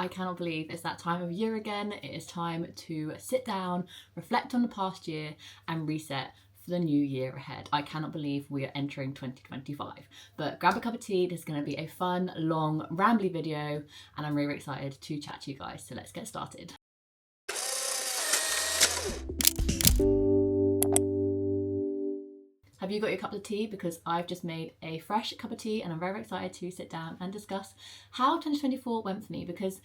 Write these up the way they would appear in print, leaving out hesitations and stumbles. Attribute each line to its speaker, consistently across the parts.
Speaker 1: I cannot believe it's that time of year again. It is time to sit down, reflect on the past year and reset for the new year ahead. I cannot believe we are entering 2025. But grab a cup of tea, this is going to be a fun, long, rambly video and I'm really excited to chat to you guys. So let's get started. Have you got your cup of tea? Because I've just made a fresh cup of tea and I'm very excited to sit down and discuss how 2024 went for me, because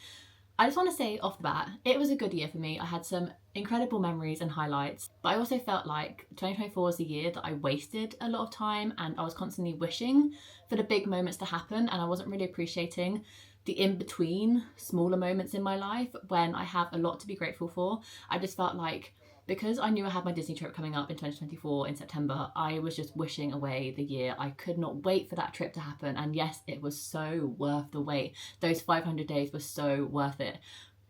Speaker 1: I just want to say off the bat, it was a good year for me. I had some incredible memories and highlights, but I also felt like 2024 was a year that I wasted a lot of time and I was constantly wishing for the big moments to happen and I wasn't really appreciating the in-between smaller moments in my life when I have a lot to be grateful for. I just felt like because I knew I had my Disney trip coming up in 2024 in September, I was just wishing away the year. I could not wait for that trip to happen. And yes, it was so worth the wait. Those 500 days were so worth it.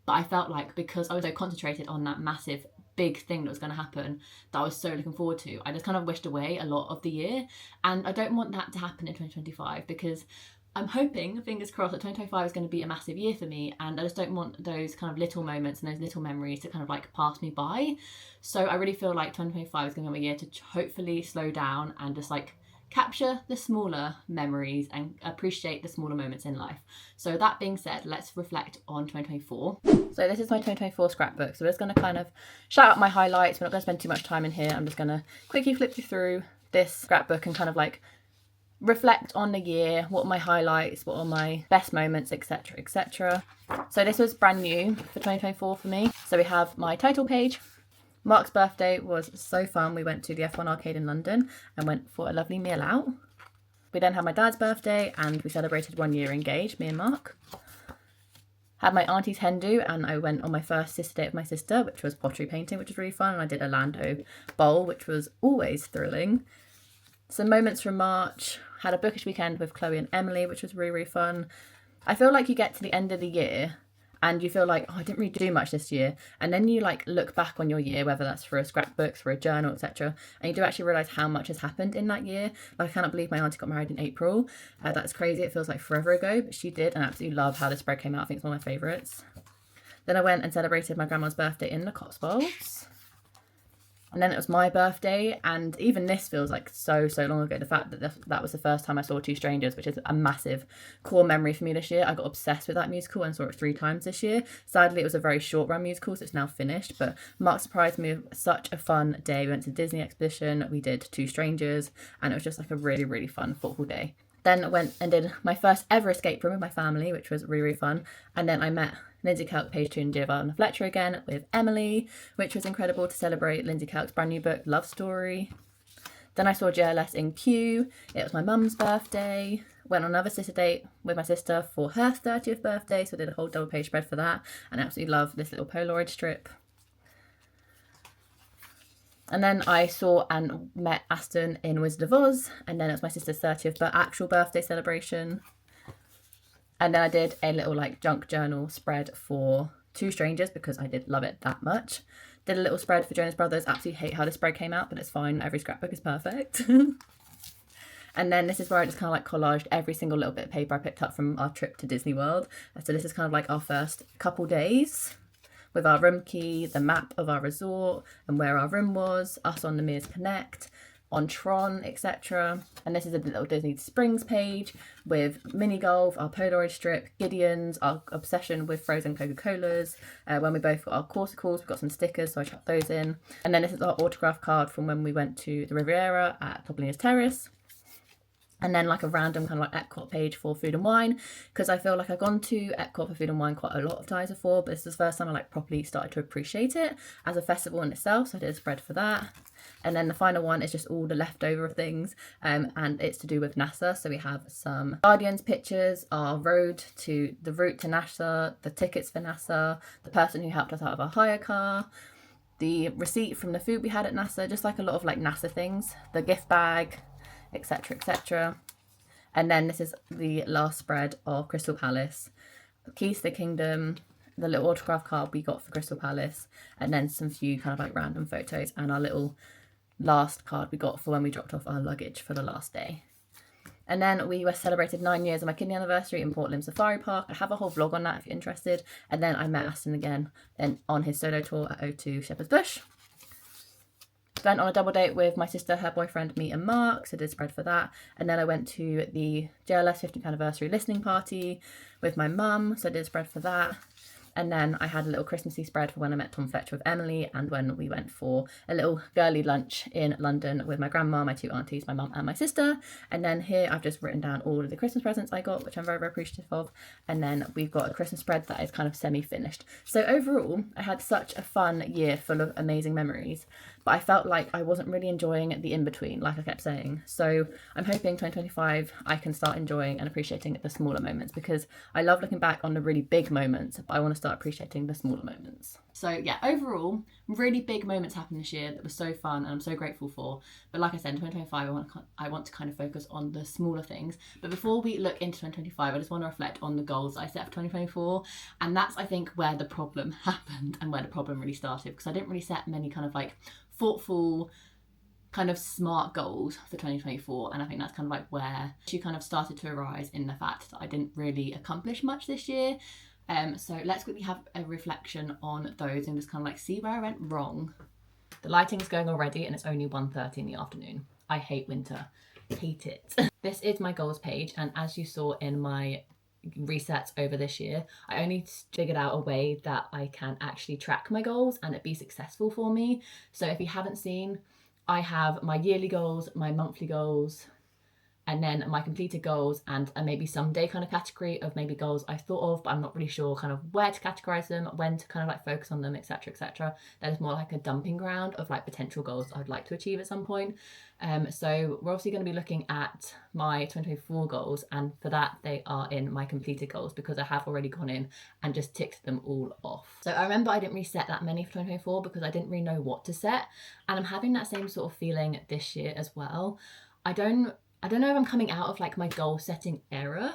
Speaker 1: But I felt like because I was so concentrated on that massive big thing that was going to happen that I was so looking forward to, I just kind of wished away a lot of the year. And I don't want that to happen in 2025 because I'm hoping, fingers crossed, that 2025 is going to be a massive year for me and I just don't want those kind of little moments and those little memories to kind of like pass me by. So I really feel like 2025 is going to be a year to hopefully slow down and just like capture the smaller memories and appreciate the smaller moments in life. So that being said, let's reflect on 2024. So this is my 2024 scrapbook. So we're just going to kind of shout out my highlights. We're not going to spend too much time in here. I'm just going to quickly flip you through this scrapbook and kind of like reflect on the year, what are my highlights, what are my best moments, etc, etc. So this was brand new for 2024 for me. So we have my title page. Mark's birthday was so fun. We went to the F1 arcade in London and went for a lovely meal out. We then had my dad's birthday and we celebrated 1 year engaged, me and Mark. Had my auntie's hen do and I went on my first sister date with my sister, which was pottery painting, which was really fun. And I did a Lando bowl, which was always thrilling. Some moments from March, had a bookish weekend with Chloe and Emily, which was really fun. I feel like you get to the end of the year and you feel like, oh, I didn't really do much this year. And then you like look back on your year, whether that's for a scrapbook, for a journal, etc. And you do actually realise how much has happened in that year. Like, I cannot believe my auntie got married in April. That's crazy. It feels like forever ago, but she did, and I absolutely love how the spread came out. I think it's one of my favourites. Then I went and celebrated my grandma's birthday in the Cotswolds. And then it was my birthday, and even this feels like so long ago. The fact that that was the first time I saw Two Strangers, which is a massive core memory for me this year. I got obsessed with that musical and saw it 3 times this year. Sadly, it was a very short run musical, so it's now finished. But Mark surprised me with such a fun day. We went to the Disney exhibition, we did Two Strangers, and it was just like a really fun, thoughtful day. Then I went and did my first ever escape room with my family, which was really fun. And then I met Lindsay Kelk, Page 2 and Giovanna Fletcher again with Emily, which was incredible to celebrate Lindsay Kelk's brand new book, Love Story. Then I saw JLS in Kew. It was my mum's birthday. Went on another sister date with my sister for her 30th birthday, so I did a whole double page spread for that. And I absolutely love this little Polaroid strip. And then I saw and met Aston in Wizard of Oz. And then it was my sister's 30th actual birthday celebration. And then I did a little like junk journal spread for Two Strangers because I did love it that much. Did a little spread for Jonas Brothers. Absolutely hate how the spread came out, but it's fine. Every scrapbook is perfect. And then this is where I just kind of like collaged every single little bit of paper I picked up from our trip to Disney World. So this is kind of like our first couple days with our room key, the map of our resort and where our room was, us on the Mears Connect, on Tron, etc. And this is a little Disney Springs page with mini golf, our Polaroid strip, Gideon's, our obsession with frozen Coca-Colas. When we both got our corsicles, we got some stickers, so I chucked those in. And then this is our autograph card from when we went to the Riviera at Topolino's Terrace. And then like a random kind of like Epcot page for food and wine, because I feel like I've gone to Epcot for food and wine quite a lot of times before, but this is the first time I like properly started to appreciate it as a festival in itself, so I did a spread for that. And then the final one is just all the leftover things, and it's to do with NASA. So we have some Guardians pictures, our route to NASA, the tickets for NASA, the person who helped us out of our hire car, the receipt from the food we had at NASA, just like a lot of like NASA things, the gift bag, etc, etc. And then this is the last spread of Crystal Palace, Keys to the Kingdom, the little autograph card we got for Crystal Palace, and then some few kind of like random photos and our little last card we got for when we dropped off our luggage for the last day. And then we were celebrated 9 years of my kidney anniversary in Portland Safari Park. I have a whole vlog on that if you're interested. And then I met Aston again on his solo tour at O2 Shepherd's Bush. Went on a double date with my sister, her boyfriend, me and Mark, so did spread for that. And then I went to the JLS 15th anniversary listening party with my mum, so did spread for that. And then I had a little Christmassy spread for when I met Tom Fletcher with Emily, and when we went for a little girly lunch in London with my grandma, my 2 aunties, my mum and my sister. And then here I've just written down all of the Christmas presents I got, which I'm very, very appreciative of. And then we've got a Christmas spread that is kind of semi-finished. So overall, I had such a fun year full of amazing memories, but I felt like I wasn't really enjoying the in-between, like I kept saying. So I'm hoping 2025 I can start enjoying and appreciating the smaller moments, because I love looking back on the really big moments, but I want to start appreciating the smaller moments. So yeah, overall, really big moments happened this year that were so fun and I'm so grateful for. But like I said, in 2025, I want to kind of focus on the smaller things. But before we look into 2025, I just want to reflect on the goals I set for 2024. And that's, I think, where the problem happened and where the problem really started, because I didn't really set many kind of like thoughtful, kind of smart goals for 2024, and I think that's kind of like where she kind of started to arise, in the fact that I didn't really accomplish much this year. So let's quickly have a reflection on those and just kind of like see where I went wrong. The lighting's going already and it's only 1:30 in the afternoon. I hate winter, hate it. This is my goals page, and as you saw in my resets over this year, I only figured out a way that I can actually track my goals and it be successful for me. So if you haven't seen, I have my yearly goals, my monthly goals, and then my completed goals, and a maybe someday kind of category of maybe goals I thought of, but I'm not really sure kind of where to categorize them, when to kind of like focus on them, etc., etc. That is more like a dumping ground of like potential goals I'd like to achieve at some point. So we're obviously going to be looking at my 2024 goals, and for that they are in my completed goals, because I have already gone in and just ticked them all off. So I remember I didn't really set that many for 2024 because I didn't really know what to set, and I'm having that same sort of feeling this year as well. I don't know if I'm coming out of like my goal setting era,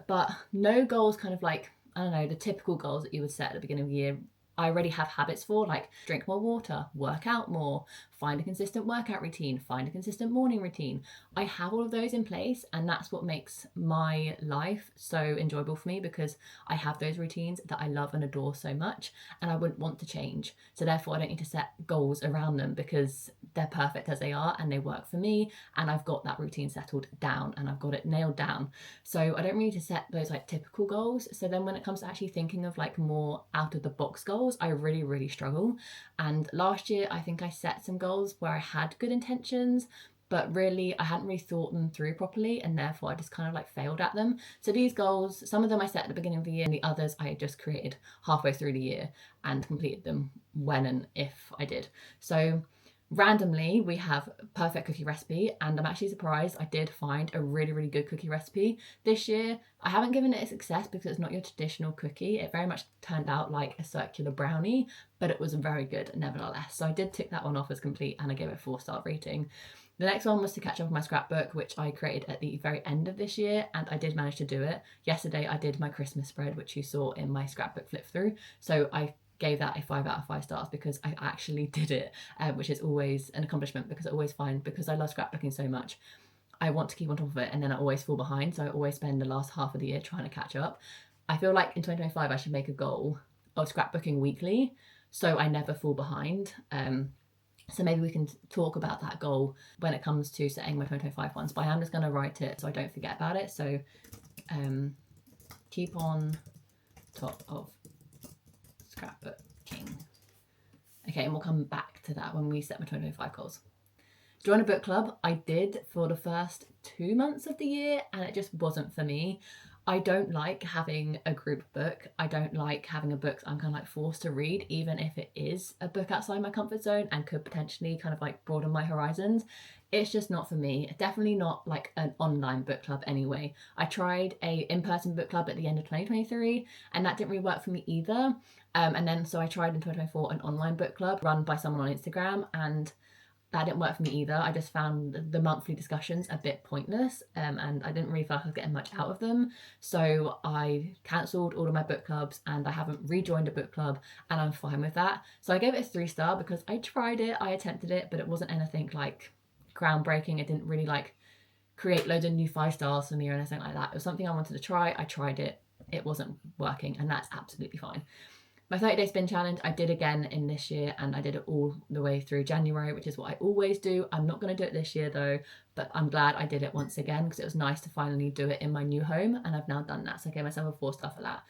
Speaker 1: but no goals kind of like, I don't know, the typical goals that you would set at the beginning of the year, I already have habits for, like drink more water, work out more, find a consistent workout routine, find a consistent morning routine. I have all of those in place, and that's what makes my life so enjoyable for me, because I have those routines that I love and adore so much, and I wouldn't want to change. So therefore I don't need to set goals around them, because they're perfect as they are and they work for me, and I've got that routine settled down and I've got it nailed down. So I don't really need to set those like typical goals. So then when it comes to actually thinking of like more out of the box goals, I really struggle. And last year I think I set some goals where I had good intentions, but really I hadn't really thought them through properly, and therefore I just kind of like failed at them. So these goals, some of them I set at the beginning of the year, and the others I just created halfway through the year and completed them when and if I did. So randomly we have perfect cookie recipe, and I'm actually surprised I did find a really good cookie recipe this year. I haven't given it a success because it's not your traditional cookie. It very much turned out like a circular brownie, but it was very good nevertheless. So I did tick that one off as complete, and I gave it a 4-star rating. The next one was to catch up on my scrapbook, which I created at the very end of this year, and I did manage to do it. Yesterday I did my Christmas spread, which you saw in my scrapbook flip through. So I gave that a 5 out of 5 stars because I actually did it, which is always an accomplishment, because I always find, because I love scrapbooking so much, I want to keep on top of it, and then I always fall behind. So I always spend the last half of the year trying to catch up. I feel like in 2025 I should make a goal of scrapbooking weekly so I never fall behind. So maybe we can talk about that goal when it comes to setting my 2025 ones, but I am just going to write it so I don't forget about it. So keep on top of scrapbooking. Okay, and we'll come back to that when we set my 2025 goals. Join a book club. I did for the first 2 months of the year, and it just wasn't for me. I don't like having a group book. I don't like having a book I'm kind of like forced to read, even if it is a book outside my comfort zone and could potentially kind of like broaden my horizons. It's just not for me. Definitely not like an online book club anyway. I tried a in-person book club at the end of 2023, and that didn't really work for me either. And then so I tried in 2024 an online book club run by someone on Instagram, and that didn't work for me either. I just found the monthly discussions a bit pointless, and I didn't really feel like I was getting much out of them. So I cancelled all of my book clubs, and I haven't rejoined a book club, and I'm fine with that. So I gave it a 3-star because I tried it, I attempted it, but it wasn't anything like groundbreaking. It didn't really like create loads of new 5 stars for me or anything like that. It was something I wanted to try. I tried it. It wasn't working, and that's absolutely fine. My 30-day spin challenge, I did again in this year, and I did it all the way through January, which is what I always do. I'm not going to do it this year though, but I'm glad I did it once again because it was nice to finally do it in my new home, and I've now done that. So I gave myself a 4-star for that.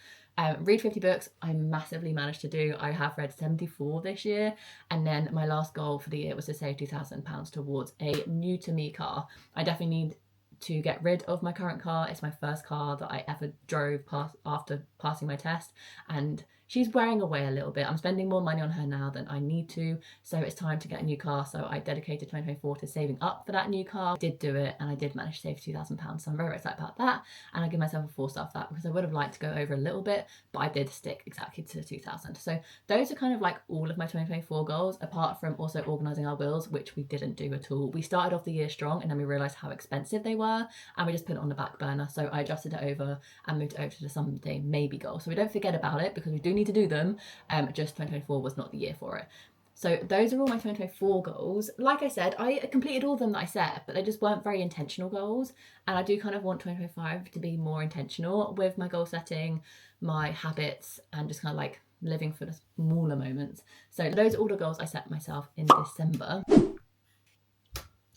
Speaker 1: Read 50 books, I massively managed to do. I have read 74 this year, and then my last goal for the year was to save £2,000 towards a new to me car. I definitely need to get rid of my current car. It's my first car that I ever drove after passing my test, and she's wearing away a little bit. I'm spending more money on her now than I need to, so it's time to get a new car. So I dedicated 2024 to saving up for that new car. I did do it, and I did manage to save £2,000, so I'm very excited about that, and I give myself a 4-star for that because I would have liked to go over a little bit, but I did stick exactly to the 2,000. So those are kind of like all of my 2024 goals, apart from also organising our wills, which we didn't do at all. We started off the year strong, and then we realised how expensive they were, and we just put it on the back burner. So I adjusted it over and moved it over to the someday maybe goal, so we don't forget about it because we do need to do them. Just 2024 was not the year for it. So those are all my 2024 goals. Like I said, I completed all of them that I set, but they just weren't very intentional goals, and I do kind of want 2025 to be more intentional with my goal setting, my habits, and just kind of like living for the smaller moments. So those are all the goals I set myself in December.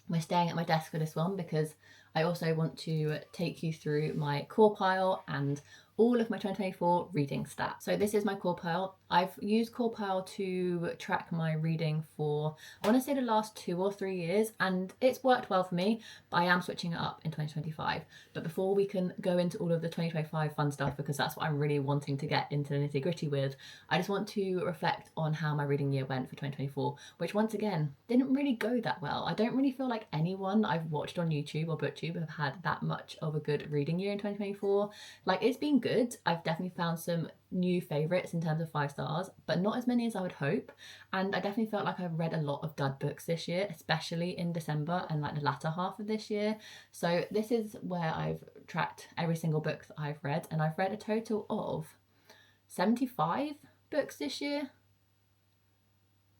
Speaker 1: We're staying at my desk for this one because I also want to take you through my core pile and all of my 2024 reading stats. So this is my core pile. I've used core pile to track my reading for, I want to say, the last 2 or 3 years, and it's worked well for me, but I am switching it up in 2025. But before we can go into all of the 2025 fun stuff, because that's what I'm really wanting to get into the nitty gritty with, I just want to reflect on how my reading year went for 2024, which once again didn't really go that well. I don't really feel like anyone I've watched on YouTube or BookTube have had that much of a good reading year in 2024. Like, it's been good. I've definitely found some new favourites in terms of 5 stars, but not as many as I would hope. And I definitely felt like I've read a lot of dud books this year, especially in December and like the latter half of this year. So this is where I've tracked every single book that I've read, and I've read a total of 75 books this year.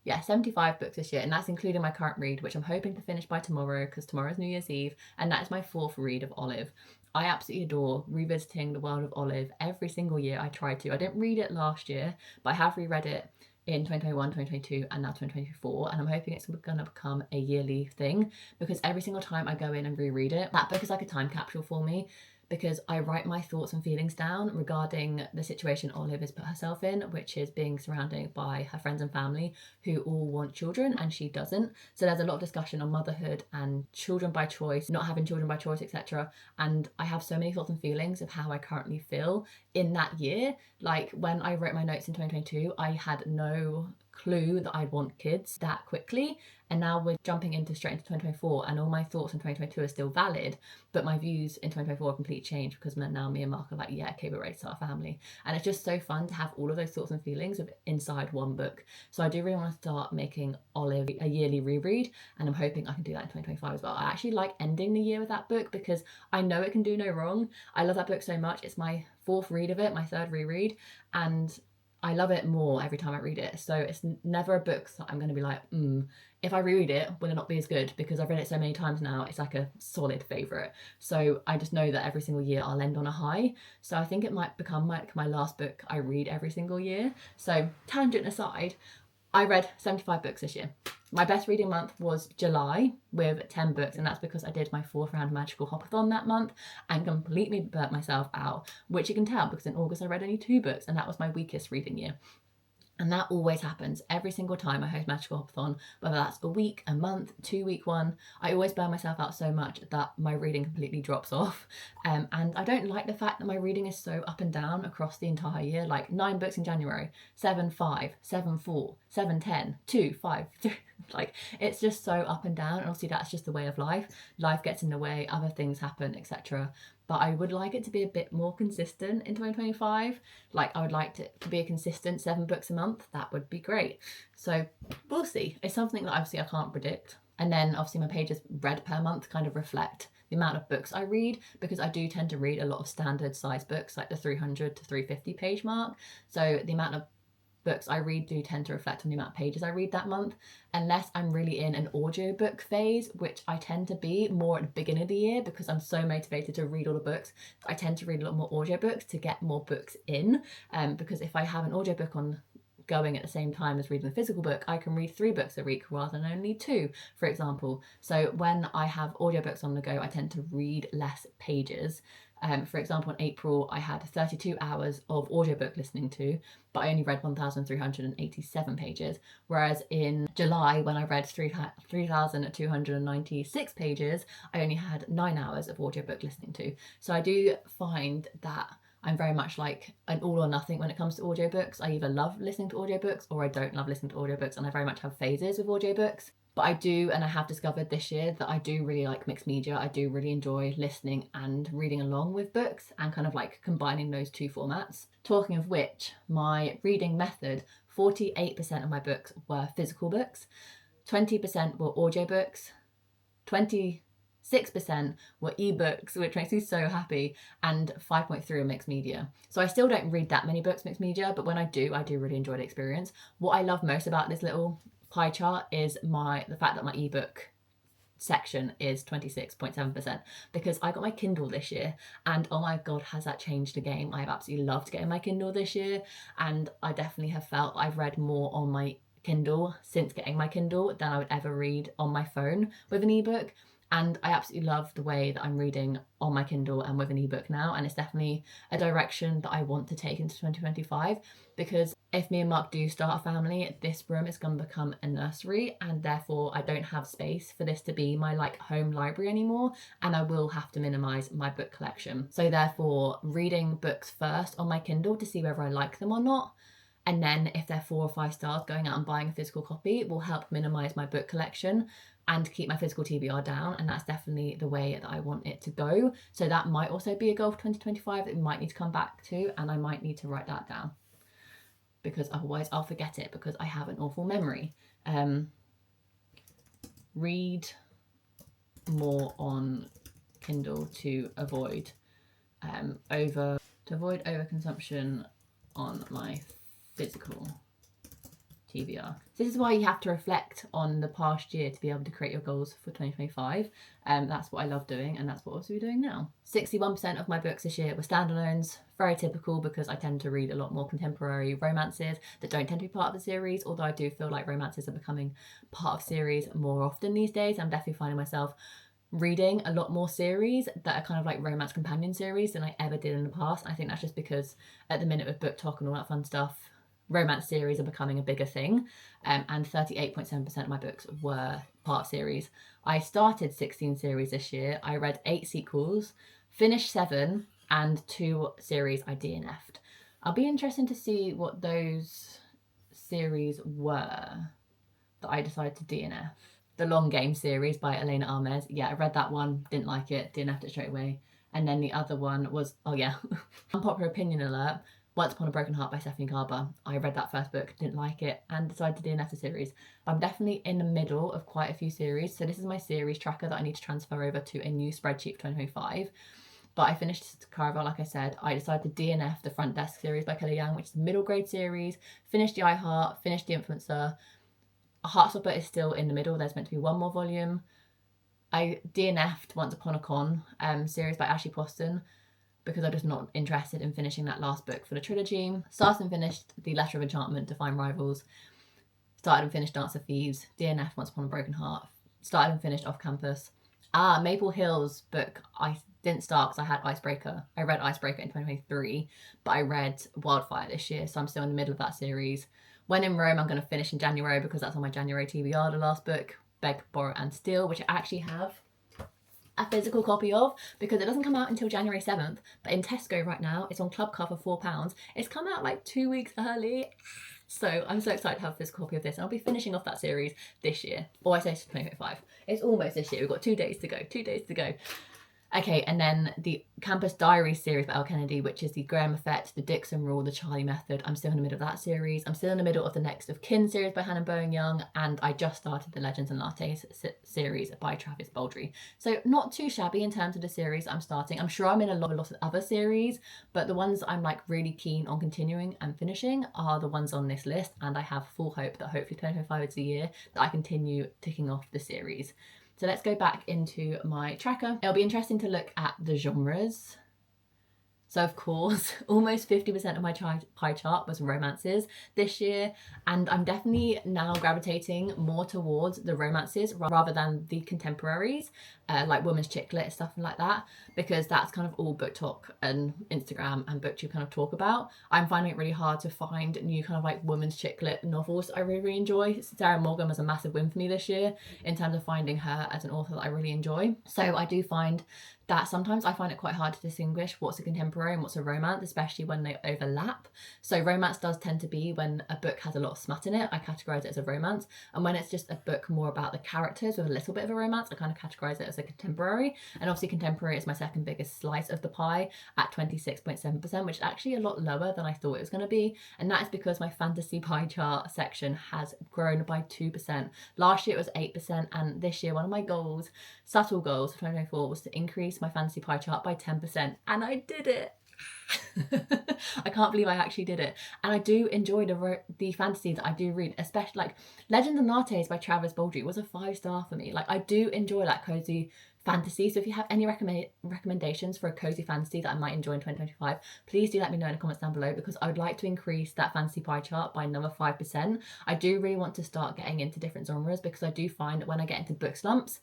Speaker 1: Yeah, 75 books this year, and that's including my current read, which I'm hoping to finish by tomorrow because tomorrow's New Year's Eve, and that is my 4th read of Olive. I absolutely adore revisiting the world of Olive every single year I try to. I didn't read it last year, but I have reread it in 2021, 2022, and now 2024, and I'm hoping it's going to become a yearly thing because every single time I go in and reread it, that book is like a time capsule for me, because I write my thoughts and feelings down regarding the situation Olive has put herself in, which is being surrounded by her friends and family who all want children and she doesn't. So there's a lot of discussion on motherhood and children by choice, not having children by choice, etc. And I have so many thoughts and feelings of how I currently feel in that year. Like, when I wrote my notes in 2022, I had no clue that I'd want kids that quickly, and now we're jumping straight into 2024, and all my thoughts in 2022 are still valid, but my views in 2024 are completely changed because now me and Mark are like, yeah, okay, we're ready to start a family. And it's just so fun to have all of those thoughts and feelings inside one book. So I do really want to start making Olive a yearly reread, and I'm hoping I can do that in 2025 as well. I actually like ending the year with that book because I know it can do no wrong. I love that book so much. It's my 4th read of it, my 3rd reread, and I love it more every time I read it. So it's never a book that I'm going to be like, if I reread it, will it not be as good? Because I've read it so many times now, it's like a solid favourite. So I just know that every single year I'll end on a high. So I think it might become like my last book I read every single year. So tangent aside, I read 75 books this year. My best reading month was July with 10 books, and that's because I did my 4th round magical hopathon that month and completely burnt myself out, which you can tell because in August I read only 2 books, and that was my weakest reading year. And that always happens every single time I host Magical Hopathon, whether that's a week, a month, 2-week one. I always burn myself out so much that my reading completely drops off. And I don't like the fact that my reading is so up and down across the entire year. Like 9 books in January, 7, 5, 7, 4, 7, 10, 2, 5, 3. Like, it's just so up and down. And obviously that's just the way of life. Life gets in the way, other things happen, etc. But I would like it to be a bit more consistent in 2025. Like, I would like it to be a consistent 7 books a month. That would be great. So we'll see. It's something that obviously I can't predict. And then obviously my pages read per month kind of reflect the amount of books I read, because I do tend to read a lot of standard size books, like the 300 to 350 page mark. So the amount of books I read do tend to reflect on the amount of pages I read that month, unless I'm really in an audiobook phase, which I tend to be more at the beginning of the year because I'm so motivated to read all the books. I tend to read a lot more audiobooks to get more books in, because if I have an audiobook on going at the same time as reading the physical book, I can read 3 books a week rather than only 2, for example. So when I have audiobooks on the go, I tend to read less pages. For example, in April, I had 32 hours of audiobook listening to, but I only read 1,387 pages. Whereas in July, when I read 3,296 pages, I only had 9 hours of audiobook listening to. So I do find that I'm very much like an all or nothing when it comes to audiobooks. I either love listening to audiobooks or I don't love listening to audiobooks, and I very much have phases with audiobooks. But I do, and I have discovered this year that I do really like mixed media. I do really enjoy listening and reading along with books and kind of like combining those 2 formats. Talking of which, my reading method, 48% of my books were physical books, 20% were audiobooks, 26% were ebooks, which makes me so happy, and 5.3 were mixed media. So I still don't read that many books mixed media, but when I do really enjoy the experience. What I love most about this little pie chart is the fact that my ebook section is 26.7%, because I got my Kindle this year, and oh my god, has that changed the game. I've absolutely loved getting my Kindle this year, and I definitely have felt I've read more on my Kindle since getting my Kindle than I would ever read on my phone with an ebook. And I absolutely love the way that I'm reading on my Kindle and with an ebook now, and it's definitely a direction that I want to take into 2025, because if me and Mark do start a family, this room is going to become a nursery, and therefore I don't have space for this to be my like home library anymore, and I will have to minimize my book collection. So therefore, reading books first on my Kindle to see whether I like them or not, and then if they're 4 or 5 stars, going out and buying a physical copy will help minimize my book collection and keep my physical TBR down, and that's definitely the way that I want it to go. So that might also be a goal for 2025 that we might need to come back to, and I might need to write that down, because otherwise I'll forget it, because I have an awful memory. Read more on Kindle to avoid overconsumption on my physical TBR. So this is why you have to reflect on the past year to be able to create your goals for 2025. That's what I love doing, and that's what we're doing now. 61% of my books this year were standalones. Very typical, because I tend to read a lot more contemporary romances that don't tend to be part of the series, although I do feel like romances are becoming part of series more often these days. I'm definitely finding myself reading a lot more series that are kind of like romance companion series than I ever did in the past. I think that's just because at the minute with book talk and all that fun stuff, romance series are becoming a bigger thing, and 38.7% of my books were part of series. I started 16 series this year. I read 8 sequels, finished 7, and 2 series I DNF'd. I'll be interested to see what those series were that I decided to DNF. The Long Game series by Elena Armez. Yeah, I read that one, didn't like it, DNF'd it straight away. And then the other one was, unpopular opinion alert, Once Upon a Broken Heart by Stephanie Garber. I read that first book, didn't like it, and decided to DNF the series. I'm definitely in the middle of quite a few series, so this is my series tracker that I need to transfer over to a new spreadsheet for 2025. But I finished Caraval, like I said. I decided to DNF the Front Desk series by Kelly Young, which is a middle grade series. Finished the iHeart, finished the Influencer. Heartstopper is still in the middle. There's meant to be 1 more volume. I DNF'd Once Upon a Con series by Ashley Poston, because I'm just not interested in finishing that last book for the trilogy. Started and finished The Letter of Enchantment, Define Rivals. Started and finished Dance of Thieves. DNF Once Upon a Broken Heart. Started and finished Off Campus. Maple Hills book I didn't start because I had Icebreaker. I read Icebreaker in 2023, but I read Wildfire this year, so I'm still in the middle of that series. When in Rome, I'm going to finish in January, because that's on my January TBR, the last book, Beg, Borrow and Steal, which I actually have a physical copy of, because it doesn't come out until January 7th, but in Tesco right now it's on club cover for £4. It's come out like 2 weeks early, so I'm so excited to have a physical copy of this, and I'll be finishing off that series this year, or I say 2025. It's almost this year. We've got 2 days to go. Okay, and then the Campus Diaries series by Elle Kennedy, which is the Graham Effect, the Dixon Rule, the Charlie Method. I'm still in the middle of that series. I'm still in the middle of the Next of Kin series by Hannah Bowen Young, and I just started the Legends and Lattes series by Travis Baldry. So not too shabby in terms of the series I'm starting. I'm sure I'm in a lot of other series, but the ones I'm like really keen on continuing and finishing are the ones on this list, and I have full hope that hopefully 2025 is the year that I continue ticking off the series. So let's go back into my tracker. It'll be interesting to look at the genres. So of course, almost 50% of my pie chart was romances this year, and I'm definitely now gravitating more towards the romances rather than the contemporaries, like women's chick lit, stuff like that, because that's kind of all book talk and Instagram and booktube kind of talk about. I'm finding it really hard to find new kind of like women's chick lit novels I really enjoy. Sarah Morgan was a massive win for me this year in terms of finding her as an author that I really enjoy. So I do find that sometimes I find it quite hard to distinguish what's a contemporary and what's a romance, especially when they overlap. So romance does tend to be when a book has a lot of smut in it, I categorise it as a romance. And when it's just a book more about the characters with a little bit of a romance, I kind of categorise it as a contemporary. And obviously contemporary is my second biggest slice of the pie at 26.7%, which is actually a lot lower than I thought it was going to be. And that is because my fantasy pie chart section has grown by 2%. Last year it was 8%, and this year one of my goals, subtle goals for 2024, was to increase my fantasy pie chart by 10%, and I did it. I can't believe I actually did it. And I do enjoy the fantasy that I do read, especially like Legends and Lattes by Travis Baldry was a 5-star for me. Like I do enjoy that cozy fantasy. So if you have any recommendations for a cozy fantasy that I might enjoy in 2025, please do let me know in the comments down below, because I would like to increase that fantasy pie chart by another 5%. I do really want to start getting into different genres, because I do find that when I get into book slumps,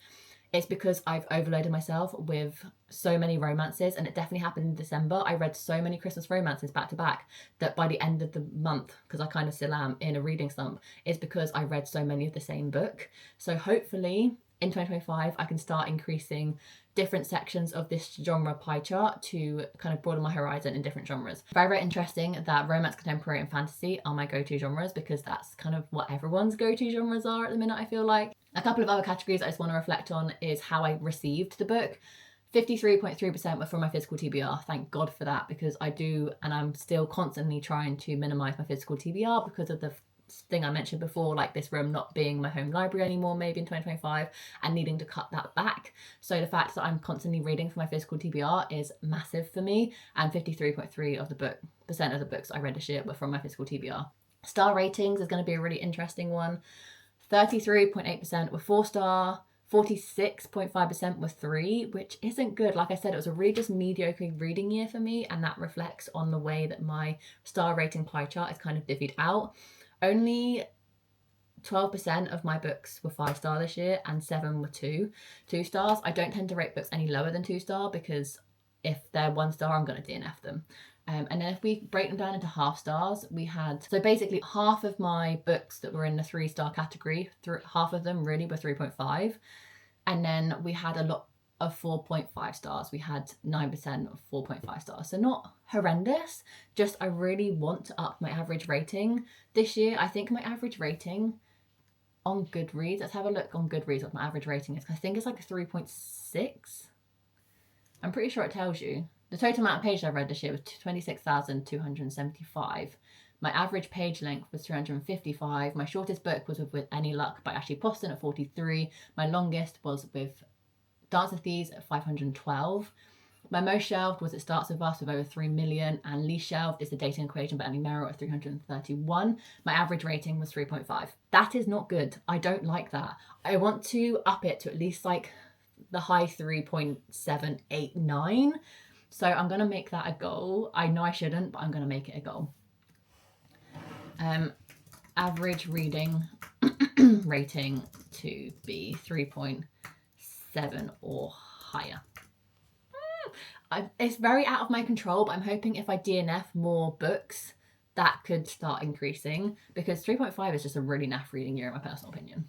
Speaker 1: it's because I've overloaded myself with so many romances, and it definitely happened in December. I read so many Christmas romances back to back that by the end of the month, because I kind of still am in a reading slump, it's because I read so many of the same book. So hopefully in 2025, I can start increasing different sections of this genre pie chart to kind of broaden my horizon in different genres. Very, very interesting that romance, contemporary and fantasy are my go-to genres, because that's kind of what everyone's go-to genres are at the minute, I feel like. A couple of other categories I just want to reflect on is how I received the book. 53.3% were from my physical TBR. Thank God for that, because I do, and I'm still constantly trying to minimize my physical TBR because of the thing I mentioned before, like this room not being my home library anymore, maybe in 2025, and needing to cut that back. So the fact that I'm constantly reading for my physical TBR is massive for me, and 53.3% of the books I read this year were from my physical TBR. Star ratings is going to be a really interesting one. 33.8% were 4-star, 46.5% were 3, which isn't good. Like I said, it was a really just mediocre reading year for me, and that reflects on the way that my star rating pie chart is kind of divvied out. Only 12% of my books were 5-star this year, and 7 were 2 stars. I don't tend to rate books any lower than 2-star, because if they're 1-star, I'm going to DNF them. And then if we break them down into half stars, we had, so basically half of my books that were in the 3-star category, half of them really were 3.5. And then we had a lot of 4.5 stars. We had 9% of 4.5 stars. So not horrendous, just I really want to up my average rating this year. I think my average rating on Goodreads, let's have a look on Goodreads what my average rating is. I think it's like a 3.6. I'm pretty sure it tells you. The total amount of pages I read this year was 26,275. My average page length was 355. My shortest book was with Any Luck by Ashley Poston at 43. My longest was with Dance with Thieves at 512. My most shelved was It Starts With Us with over 3 million, and least shelved is The Dating Equation by Emily Merrill at 331. My average rating was 3.5. That is not good. I don't like that. I want to up it to at least like the high 3.789. So I'm going to make that a goal. I know I shouldn't, but I'm going to make it a goal. Average reading rating to be 3.7 or higher. It's very out of my control, but I'm hoping if I DNF more books, that could start increasing, because 3.5 is just a really naff reading year in my personal opinion.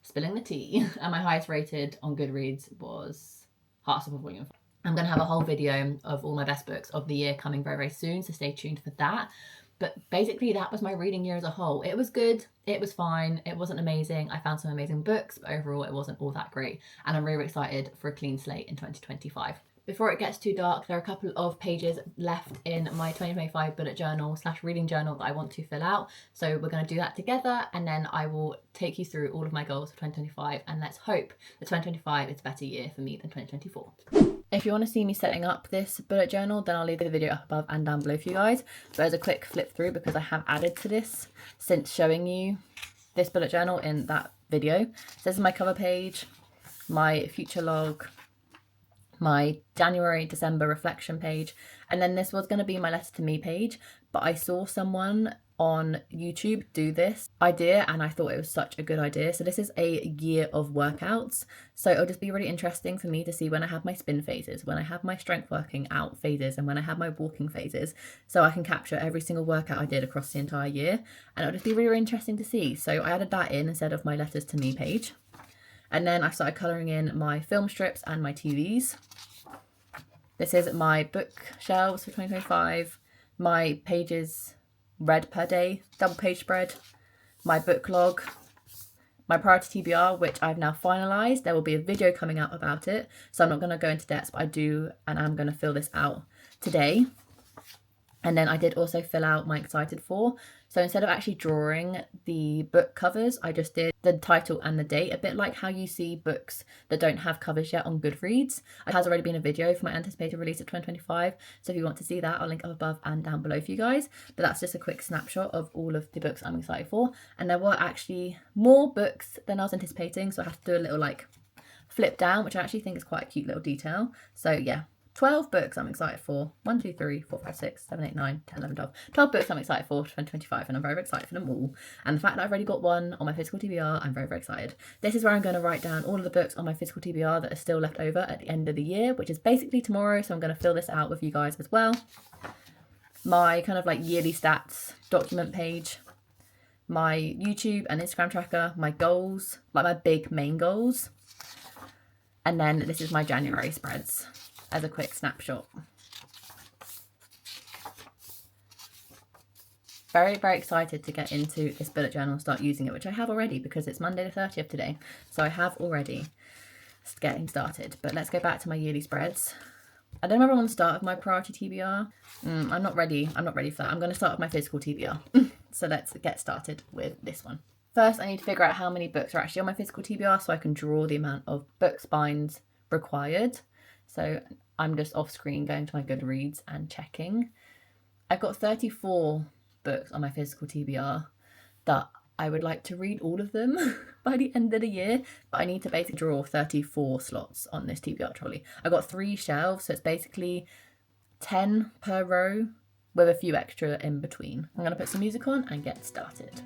Speaker 1: Spilling the tea. And my highest rated on Goodreads was Hearts of a Volume 5. I'm going to have a whole video of all my best books of the year coming very, very soon, so stay tuned for that. But basically that was my reading year as a whole. It was good, it was fine, it wasn't amazing. I found some amazing books, but overall it wasn't all that great. And I'm really excited for a clean slate in 2025. Before it gets too dark, there are a couple of pages left in my 2025 bullet journal / reading journal that I want to fill out. So we're going to do that together, and then I will take you through all of my goals for 2025, and let's hope that 2025 is a better year for me than 2024. If you want to see me setting up this bullet journal, then I'll leave the video up above and down below for you guys. But as a quick flip through, because I have added to this since showing you this bullet journal in that video. So this is my cover page, my future log, my January, December reflection page, and then this was going to be my letter to me page, but I saw someone on YouTube do this idea and I thought it was such a good idea. So this is a year of workouts, so it'll just be really interesting for me to see when I have my spin phases, when I have my strength working out phases, and when I have my walking phases, so I can capture every single workout I did across the entire year, and it'll just be really, really interesting to see. So I added that in instead of my letters to me page. And then I started colouring in my film strips and my TVs. This is my bookshelves for 2025, my pages read per day, double page spread, my book log, my priority TBR, which I've now finalised. There will be a video coming out about it, so I'm not going to go into depth, but I do, and I'm going to fill this out today. And then I did also fill out my excited for. So instead of actually drawing the book covers, I just did the title and the date, a bit like how you see books that don't have covers yet on Goodreads. It has already been a video for my anticipated release of 2025. So if you want to see that, I'll link up above and down below for you guys. But that's just a quick snapshot of all of the books I'm excited for. And there were actually more books than I was anticipating. So I have to do a little like flip down, which I actually think is quite a cute little detail. So yeah. 12 books I'm excited for. 1, 2, 3, 4, 5, 6, 7, 8, 9, 10, 11, 12. 12 books I'm excited for 2025, and I'm very, very excited for them all. And the fact that I've already got one on my physical TBR, I'm very, very excited. This is where I'm going to write down all of the books on my physical TBR that are still left over at the end of the year, which is basically tomorrow, so I'm going to fill this out with you guys as well. My kind of like yearly stats document page, my YouTube and Instagram tracker, my goals, like my big main goals. And then this is my January spreads as a quick snapshot. Very, very excited to get into this bullet journal and start using it, which I have already because it's Monday the 30th today. So I have already getting started. But let's go back to my yearly spreads. I don't know if I want to start with my priority TBR. I'm not ready for that. I'm going to start with my physical TBR. So let's get started with this one. First, I need to figure out how many books are actually on my physical TBR so I can draw the amount of book spines required. So I'm just off screen going to my Goodreads and checking. I've got 34 books on my physical TBR that I would like to read all of them by the end of the year, but I need to basically draw 34 slots on this TBR trolley. I've got 3 shelves, so it's basically 10 per row with a few extra in between. I'm going to put some music on and get started.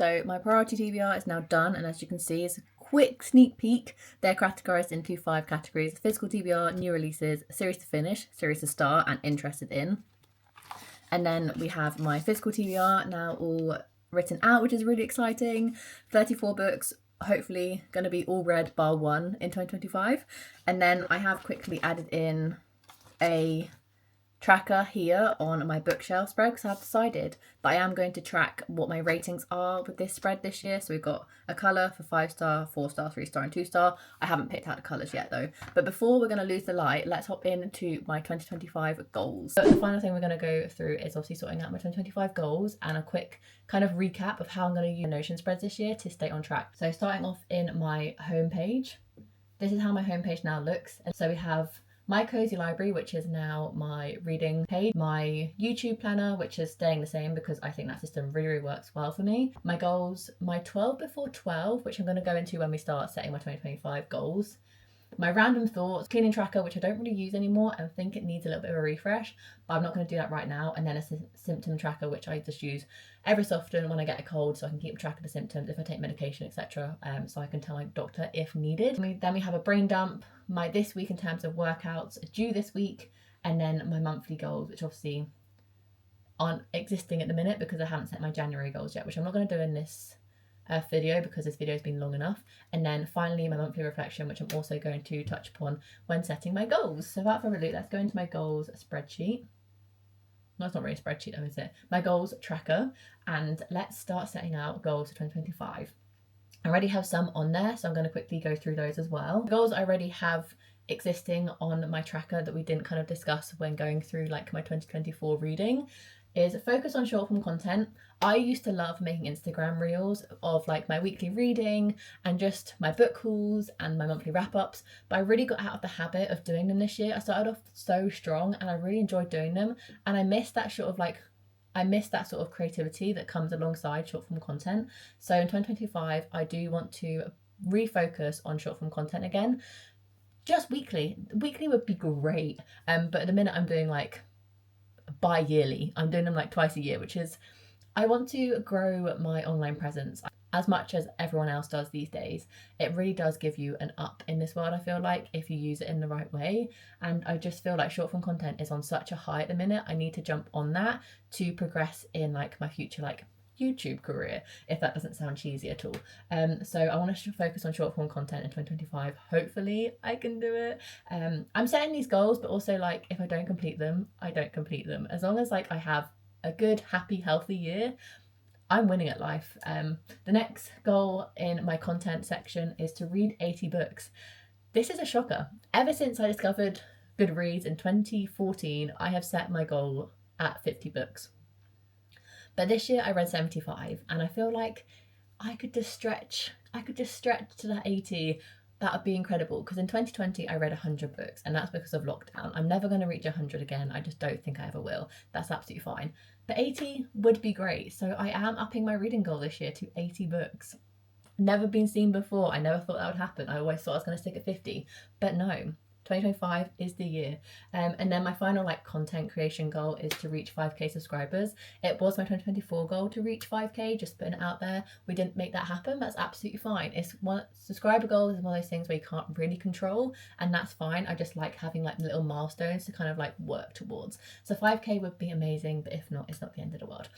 Speaker 1: So my priority TBR is now done, and as you can see, it's a quick sneak peek. They're categorized into 5 categories: physical TBR, new releases, series to finish, series to start, and interested in. And then we have my physical TBR now all written out, which is really exciting. 34 books, hopefully going to be all read bar one in 2025. And then I have quickly added in a tracker here on my bookshelf spread, because I've decided that I am going to track what my ratings are with this spread this year. So we've got a colour for 5-star, 4-star, 3-star and 2-star. I haven't picked out the colours yet though. But before we're going to lose the light, let's hop into my 2025 goals. So the final thing we're going to go through is obviously sorting out my 2025 goals and a quick kind of recap of how I'm going to use Notion spreads this year to stay on track. So starting off in my homepage, this is how my homepage now looks. And so we have my cozy library, which is now my reading page, my YouTube planner, which is staying the same because I think that system really, really works well for me. My goals, my 12 before 12, which I'm going to go into when we start setting my 2025 goals. My random thoughts, cleaning tracker, which I don't really use anymore and think it needs a little bit of a refresh, but I'm not going to do that right now. And then a symptom tracker, which I just use every so often when I get a cold, so I can keep track of the symptoms if I take medication, etc. So I can tell my doctor if needed. Then we have a brain dump, my this week in terms of workouts due this week, and then my monthly goals, which obviously aren't existing at the minute because I haven't set my January goals yet, which I'm not going to do in this video because this video has been long enough. And then finally my monthly reflection, which I'm also going to touch upon when setting my goals. So without further ado, let's go into my goals spreadsheet. No, it's not really a spreadsheet though, is it? My goals tracker, and let's start setting out goals for 2025. I already have some on there, so I'm going to quickly go through those as well. The goals I already have existing on my tracker that we didn't kind of discuss when going through like my 2024 reading is focus on short form content. I used to love making Instagram reels of like my weekly reading and just my book hauls and my monthly wrap ups, but I really got out of the habit of doing them this year. I started off so strong and I really enjoyed doing them, and I missed that sort of creativity that comes alongside short form content. So in 2025, I do want to refocus on short form content again, just weekly. Weekly would be great, but at the minute I'm doing like bi-yearly. I'm doing them like twice a year, which is, I want to grow my online presence as much as everyone else does these days. It really does give you an up in this world, I feel like, if you use it in the right way. And I just feel like short form content is on such a high at the minute. I need to jump on that to progress in like my future like YouTube career, if that doesn't sound cheesy at all. So I want to focus on short form content in 2025. Hopefully I can do it. I'm setting these goals, but also like if I don't complete them, I don't complete them. As long as like I have a good, happy, healthy year, I'm winning at life. The next goal in my content section is to read 80 books. This is a shocker. Ever since I discovered Goodreads in 2014, I have set my goal at 50 books. But this year I read 75, and I feel like I could just stretch to that 80. That would be incredible, because in 2020 I read 100 books, and that's because of lockdown. I'm never going to reach 100 again. I just don't think I ever will. That's absolutely fine. But 80 would be great. So I am upping my reading goal this year to 80 books. Never been seen before. I never thought that would happen. I always thought I was going to stick at 50, but no. 2025 is the year. And then my final like content creation goal is to reach 5k subscribers. It was my 2024 goal to reach 5k, just putting it out there. We didn't make that happen. That's absolutely fine. It's one subscriber goal is one of those things where you can't really control, and that's fine. I just like having like little milestones to kind of like work towards. So 5k would be amazing, but if not, it's not the end of the world.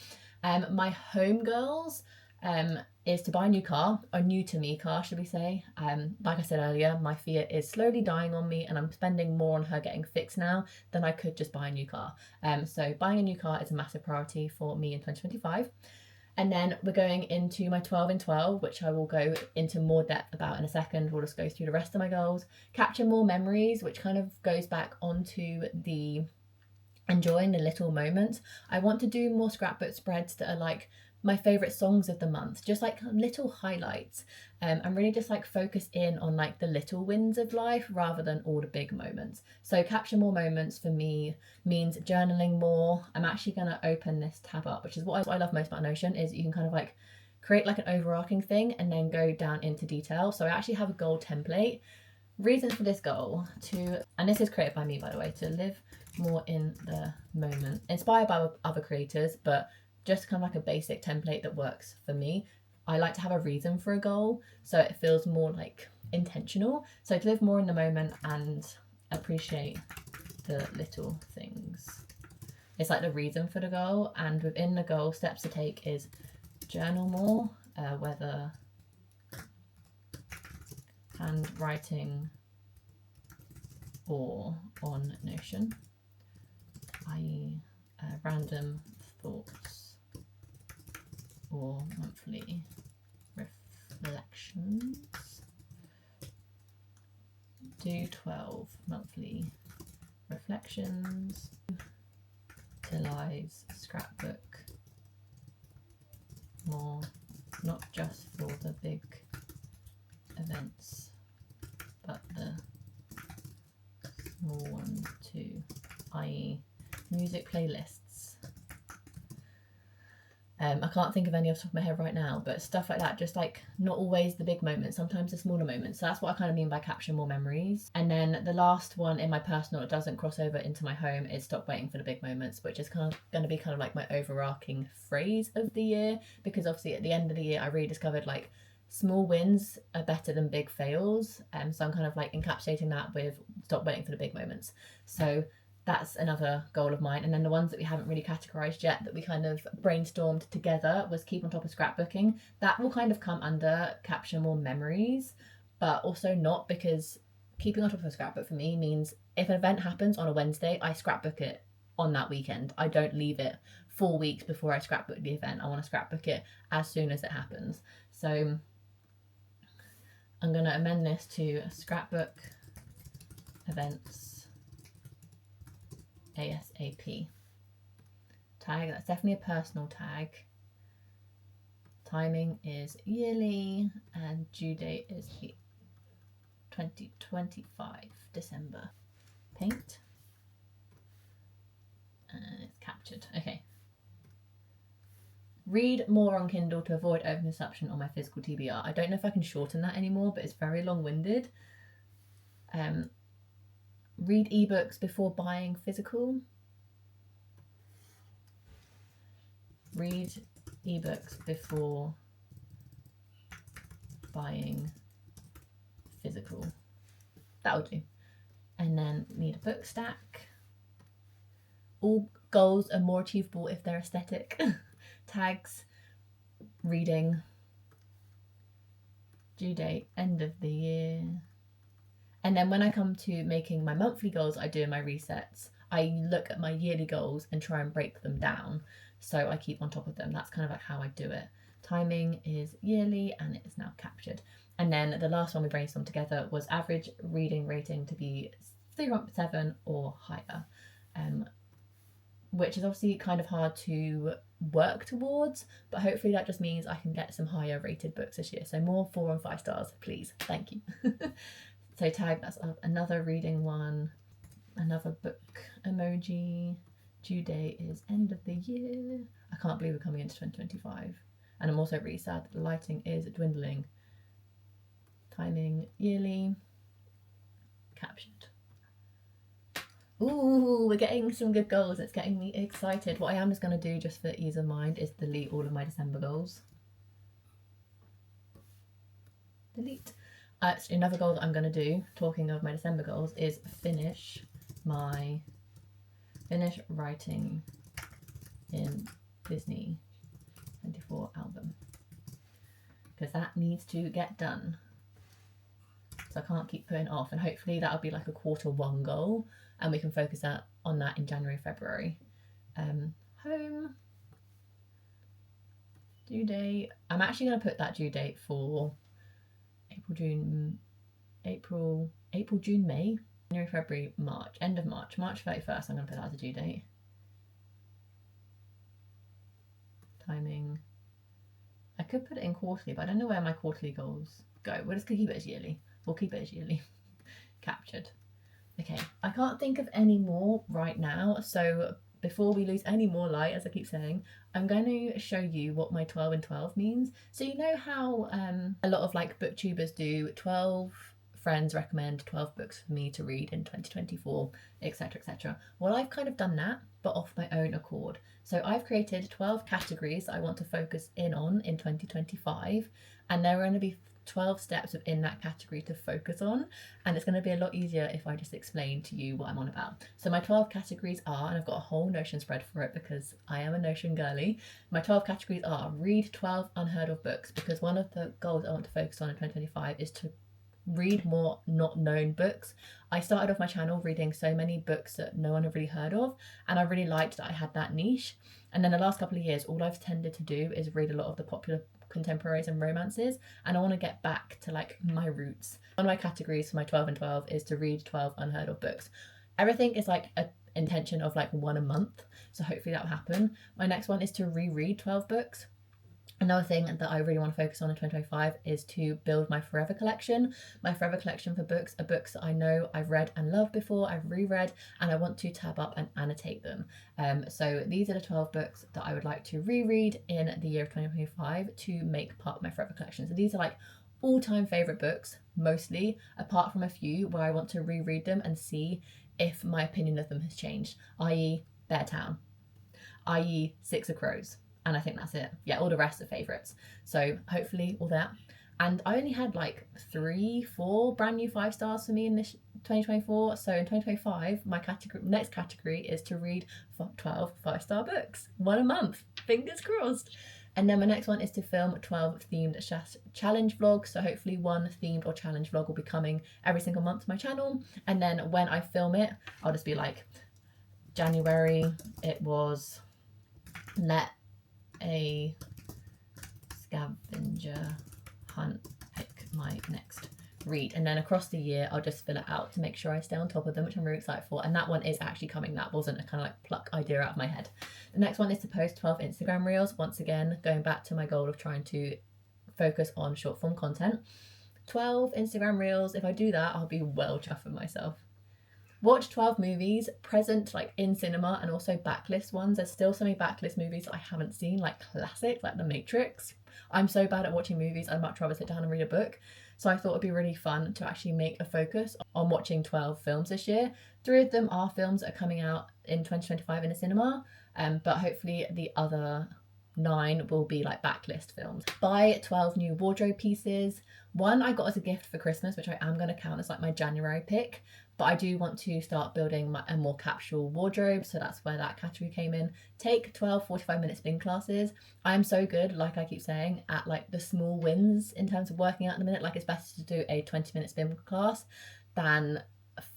Speaker 1: My home goals is to buy a new car, or new to me car, should we say. Like I said earlier, my Fiat is slowly dying on me, and I'm spending more on her getting fixed now than I could just buy a new car. So buying a new car is a massive priority for me in 2025. And then we're going into my 12 in 12, which I will go into more depth about in a second. We'll just go through the rest of my goals. Capture more memories, which kind of goes back onto the enjoying the little moments. I want to do more scrapbook spreads that are like my favorite songs of the month, just like little highlights, and really just like focus in on like the little wins of life rather than all the big moments. So capture more moments for me means journaling more. I'm actually going to open this tab up, which is what I love most about Notion, is you can kind of like create like an overarching thing and then go down into detail. So I actually have a goal template. Reasons for this goal and this is created by me, by the way, to live more in the moment, inspired by other creators, but just kind of like a basic template that works for me. I like to have a reason for a goal, so it feels more like intentional. So to live more in the moment and appreciate the little things. It's like the reason for the goal, and within the goal, steps to take is journal more, whether handwriting or on Notion, i.e. Random thoughts or monthly reflections. Do 12 monthly reflections. Finalise scrapbook more, not just for the big events, but the small ones too, i.e. music playlists. I can't think of any off the top of my head right now, but stuff like that, just like not always the big moments, sometimes the smaller moments. So that's what I kind of mean by capture more memories. And then the last one in my personal, it doesn't cross over into my home, is stop waiting for the big moments, which is kind of going to be kind of like my overarching phrase of the year, because obviously at the end of the year I really discovered like small wins are better than big fails. So I'm kind of like encapsulating that with stop waiting for the big moments. So that's another goal of mine. And then the ones that we haven't really categorized yet that we kind of brainstormed together was keep on top of scrapbooking. That will kind of come under capture more memories, but also not, because keeping on top of a scrapbook for me means if an event happens on a Wednesday, I scrapbook it on that weekend. I don't leave it 4 weeks before I scrapbook the event. I want to scrapbook it as soon as it happens. So I'm going to amend this to scrapbook events ASAP. Tag, that's definitely a personal tag. Timing is yearly and due date is 2025 December. Paint. And it's captured. Okay. Read more on Kindle to avoid overconsumption on my physical TBR. I don't know if I can shorten that anymore, but it's very long-winded. Read ebooks before buying physical. Read ebooks before buying physical. That'll do. And then need a book stack. All goals are more achievable if they're aesthetic. Tags, reading, due date, end of the year. And then when I come to making my monthly goals, I do my resets. I look at my yearly goals and try and break them down, so I keep on top of them. That's kind of like how I do it. Timing is yearly and it is now captured. And then the last one we brainstormed together was average reading rating to be 3.7 or higher, which is obviously kind of hard to work towards, but hopefully that just means I can get some higher rated books this year. So more 4 and 5 stars, please. Thank you. So tag, that's up. Another reading one, another book emoji. Due date is end of the year. I can't believe we're coming into 2025. And I'm also really sad that the lighting is dwindling. Timing yearly. Captured. Ooh, we're getting some good goals. It's getting me excited. What I am just going to do, just for ease of mind, is delete all of my December goals. Delete. Another goal that I'm going to do, talking of my December goals, is finish writing in Disney 24 album, because that needs to get done. So I can't keep putting it off, and hopefully that'll be like a Q1 goal, and we can focus on that in January, February. Home due date. I'm actually going to put that due date for April, June, May, January, February, March, end of March, March 31st. I'm going to put that as a due date. Timing. I could put it in quarterly, but I don't know where my quarterly goals go. We're just going to keep it as yearly. We'll keep it as yearly. Captured. Okay, I can't think of any more right now, so before we lose any more light, as I keep saying, I'm going to show you what my 12 and 12 means. So you know how a lot of like booktubers do 12 friends recommend 12 books for me to read in 2024, etc., etc. Well, I've kind of done that, but off my own accord. So I've created 12 categories that I want to focus in on in 2025, and there are going to be 12 steps within that category to focus on, and it's going to be a lot easier if I just explain to you what I'm on about. So my 12 categories are, and I've got a whole Notion spread for it because I am a Notion girly, my 12 categories are: read 12 unheard of books, because one of the goals I want to focus on in 2025 is to read more not known books. I started off my channel reading so many books that no one had really heard of, and I really liked that I had that niche. And then the last couple of years, all I've tended to do is read a lot of the popular contemporaries and romances, and I want to get back to like my roots. One of my categories for my 12 and 12 is to read 12 unheard of books. Everything is like an intention of like one a month, so hopefully that will happen. My next one is to reread 12 books. Another thing that I really want to focus on in 2025 is to build my forever collection. My forever collection for books are books that I know I've read and loved before, I've reread, and I want to tab up and annotate them. So these are the 12 books that I would like to reread in the year of 2025 to make part of my forever collection. So these are like all-time favourite books, mostly, apart from a few where I want to reread them and see if my opinion of them has changed, i.e. Beartown, i.e. Six of Crows. And I think that's it. Yeah, all the rest are favourites. So hopefully all that. And I only had like 3-4 brand new 5 stars for me in this 2024. So in 2025, my next category is to read 12 5-star books, one a month. Fingers crossed. And then my next one is to film 12 themed challenge vlogs. So hopefully one themed or challenge vlog will be coming every single month to my channel. And then when I film it, I'll just be like, January, it was let a scavenger hunt pick my next read, and then across the year I'll just fill it out to make sure I stay on top of them, which I'm really excited for. And that one is actually coming. That wasn't a kind of like pluck idea out of my head. The next one is to post 12 Instagram reels. Once again, going back to my goal of trying to focus on short form content. 12 Instagram reels. If I do that, I'll be well chuffed with myself. Watch 12 movies, present like in cinema, and also backlist ones. There's still so many backlist movies that I haven't seen, like classics like The Matrix. I'm so bad at watching movies, I'd much rather sit down and read a book. So I thought it'd be really fun to actually make a focus on watching 12 films this year. 3 of them are films that are coming out in 2025 in the cinema, but hopefully the other 9 will be like backlist films. Buy 12 new wardrobe pieces. One I got as a gift for Christmas, which I am going to count as like my January pick. But I do want to start building a more capsule wardrobe, so that's where that category came in. Take 12 45-minute spin classes. I am so good, like I keep saying, at like the small wins in terms of working out in a minute. Like it's better to do a 20-minute spin class than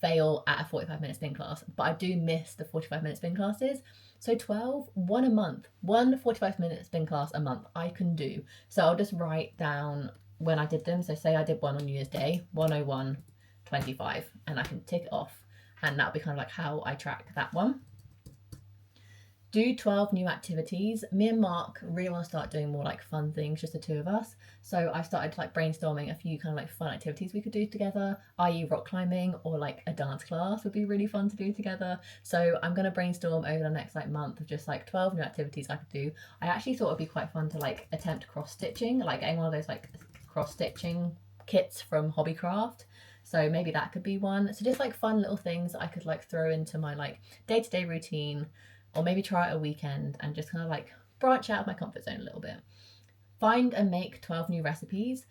Speaker 1: fail at a 45-minute spin class. But I do miss the 45-minute spin classes. So 12, one a month, one 45-minute spin class a month I can do. So I'll just write down when I did them. So say I did one on New Year's Day, 101.25, and I can tick it off, and that'll be kind of like how I track that one. Do 12 new activities. Me and Mark really want to start doing more like fun things, just the 2 of us. So I started like brainstorming a few kind of like fun activities we could do together, i.e. rock climbing or like a dance class would be really fun to do together. So I'm going to brainstorm over the next like month of just like 12 new activities I could do. I actually thought it'd be quite fun to like attempt cross stitching, like getting one of those like cross stitching kits from Hobbycraft. So maybe that could be one. So just like fun little things that I could like throw into my like day-to-day routine, or maybe try it a weekend and just kind of like branch out of my comfort zone a little bit. Find and make 12 new recipes,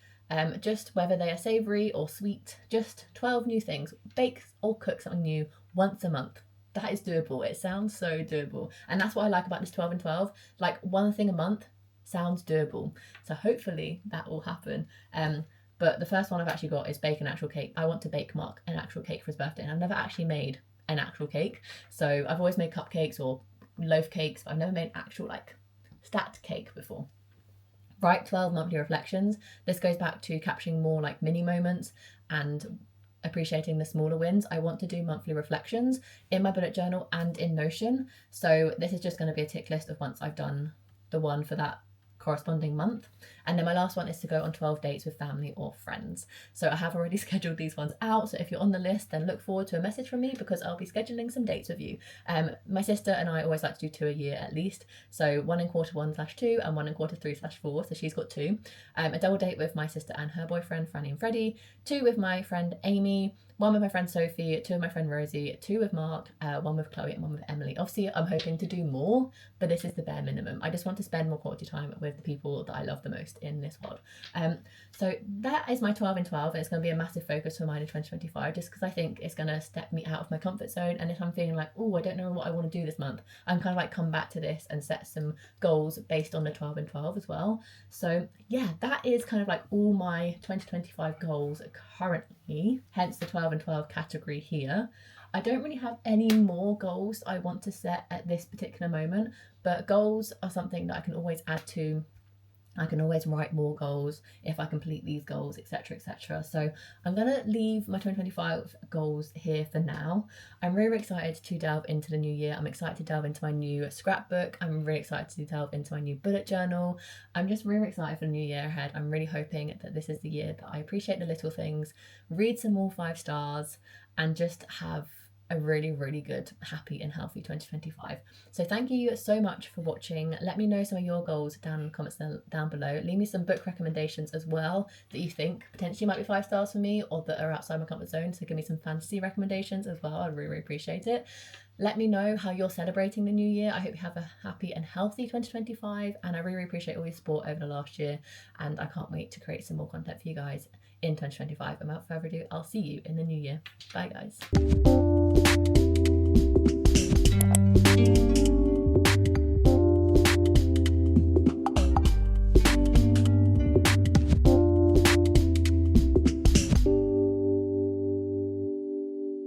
Speaker 1: just whether they are savoury or sweet, just 12 new things. Bake or cook something new once a month. That is doable. It sounds so doable. And that's what I like about this 12 and 12. Like one thing a month sounds doable. So hopefully that will happen. But the first one I've actually got is bake an actual cake. I want to bake Mark an actual cake for his birthday, and I've never actually made an actual cake. So I've always made cupcakes or loaf cakes, but I've never made actual like stacked cake before. Write 12 monthly reflections. This goes back to capturing more like mini moments and appreciating the smaller wins. I want to do monthly reflections in my bullet journal and in Notion. So this is just going to be a tick list of once I've done the one for that corresponding month. And then my last one is to go on 12 dates with family or friends. So I have already scheduled these ones out. So if you're on the list, then look forward to a message from me, because I'll be scheduling some dates with you. My sister and I always like to do 2 a year at least. So one in Q1/2 and one in Q3/4. So she's got 2. A double date with my sister and her boyfriend, Franny and Freddie. 2 with my friend Amy. 1 with my friend Sophie, 2 with my friend Rosie, 2 with Mark, 1 with Chloe and 1 with Emily. Obviously, I'm hoping to do more, but this is the bare minimum. I just want to spend more quality time with the people that I love the most in this world. So that is my 12 in 12, and it's going to be a massive focus for mine in 2025, just because I think it's going to step me out of my comfort zone. And if I'm feeling like, oh, I don't know what I want to do this month, I'm kind of like come back to this and set some goals based on the 12 in 12 as well. So yeah, that is kind of like all my 2025 goals currently, hence the 12 and 12 category here. I don't really have any more goals I want to set at this particular moment, but goals are something that I can always add to. I can always write more goals if I complete these goals, etc, etc. So I'm going to leave my 2025 goals here for now. I'm really excited to delve into the new year. I'm excited to delve into my new scrapbook. I'm really excited to delve into my new bullet journal. I'm just really excited for the new year ahead. I'm really hoping that this is the year that I appreciate the little things, read some more 5 stars, and just have a really, really good, happy and healthy 2025. So thank you so much for watching. Let me know some of your goals down in the comments down below. Leave me some book recommendations as well that you think potentially might be 5 stars for me, or that are outside my comfort zone. So give me some fantasy recommendations as well. I'd really, really appreciate it. Let me know how you're celebrating the new year. I hope you have a happy and healthy 2025, and I really, really appreciate all your support over the last year, and I can't wait to create some more content for you guys in 2025. And without further ado, I'll see you in the new year. Bye guys.